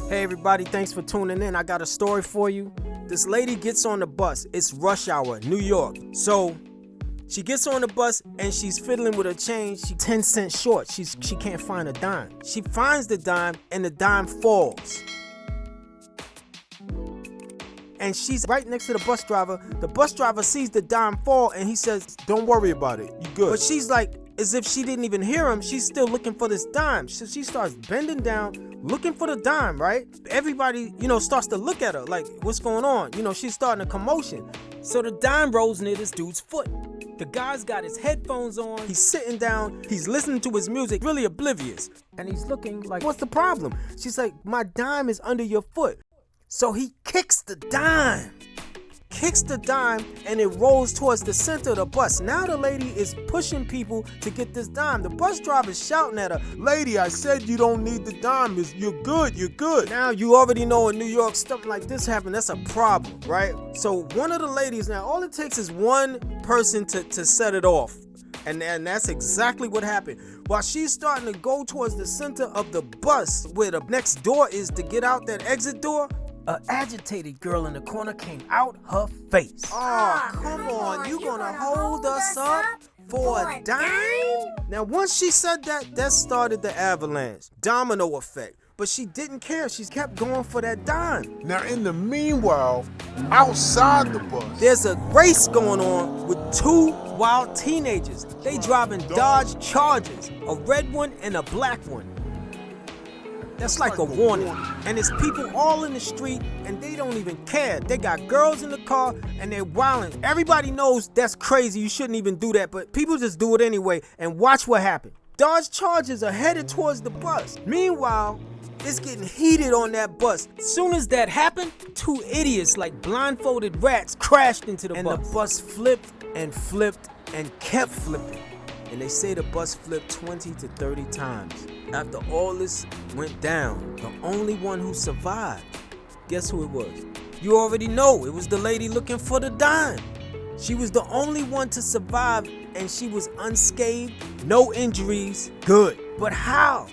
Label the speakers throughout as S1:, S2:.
S1: Hey everybody, thanks for tuning in. I got a story for you. This lady gets on the bus. It's rush hour, New York. So she gets on the bus and she's fiddling with her change. She's 10 cents short. She can't find a dime. She finds the dime and the dime falls. And she's right next to the bus driver. The bus driver sees the dime fall and he says, "Don't worry about it, you good." But she's like, as if she didn't even hear him, she's still looking for this dime. So she starts bending down, looking for the dime, right? Everybody, starts to look at her like, what's going on? She's starting a commotion. So the dime rolls near this dude's foot. The guy's got his headphones on. He's sitting down. He's listening to his music, really oblivious. And he's looking like, what's the problem? She's like, my dime is under your foot. So he kicks the dime, and it rolls towards the center of the bus. Now the lady is pushing people to get this dime. The bus driver's shouting at her, "Lady, I said you don't need the dime. You're good, you're good." Now you already know in New York, something like this happened, that's a problem, right? So one of the ladies, now all it takes is one person to set it off. And that's exactly what happened. While she's starting to go towards the center of the bus, where the next door is to get out that exit door, an agitated girl in the corner came out her face. Oh, come on. You gonna hold us up for a dime? Now, once she said that started the avalanche, domino effect. But she didn't care. She kept going for that dime.
S2: Now, in the meanwhile, outside the bus,
S1: there's a race going on with two wild teenagers. They driving Dodge Chargers, a red one and a black one. That's like a warning. And it's people all in the street and they don't even care. They got girls in the car and they're wilding. Everybody knows that's crazy. You shouldn't even do that, but people just do it anyway. And watch what happened. Dodge Chargers are headed towards the bus. Meanwhile, it's getting heated on that bus. As soon as that happened, two idiots like blindfolded rats crashed into the bus. And the bus flipped and kept flipping. And they say the bus flipped 20 to 30 times. After all this went down, the only one who survived, guess who it was? You already know, it was the lady looking for the dime. She was the only one to survive and she was unscathed, no injuries, good. But how?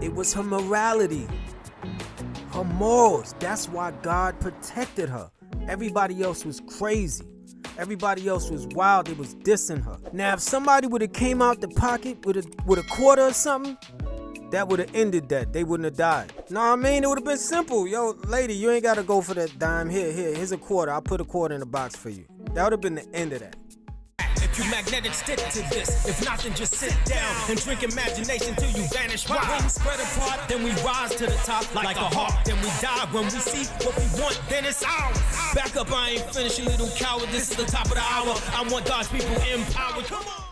S1: It was her morality, her morals. That's why God protected her. Everybody else was crazy. Everybody else was wild. They was dissing her. Now, if somebody would have came out the pocket with a quarter or something, that would have ended that. They wouldn't have died. Know what I mean? It would have been simple. Yo, lady, you ain't got to go for that dime. Here's a quarter. I'll put a quarter in the box for you. That would have been the end of that.
S3: If you magnetic, stick to this. If not, then just sit down and drink imagination till you vanish. Why? Wings spread apart, then we rise to the top like a hawk. Then we die when we see what we want, then it's ours. Back up, I ain't finished, you little coward. This is the top of the hour. I want God's people empowered. Come on.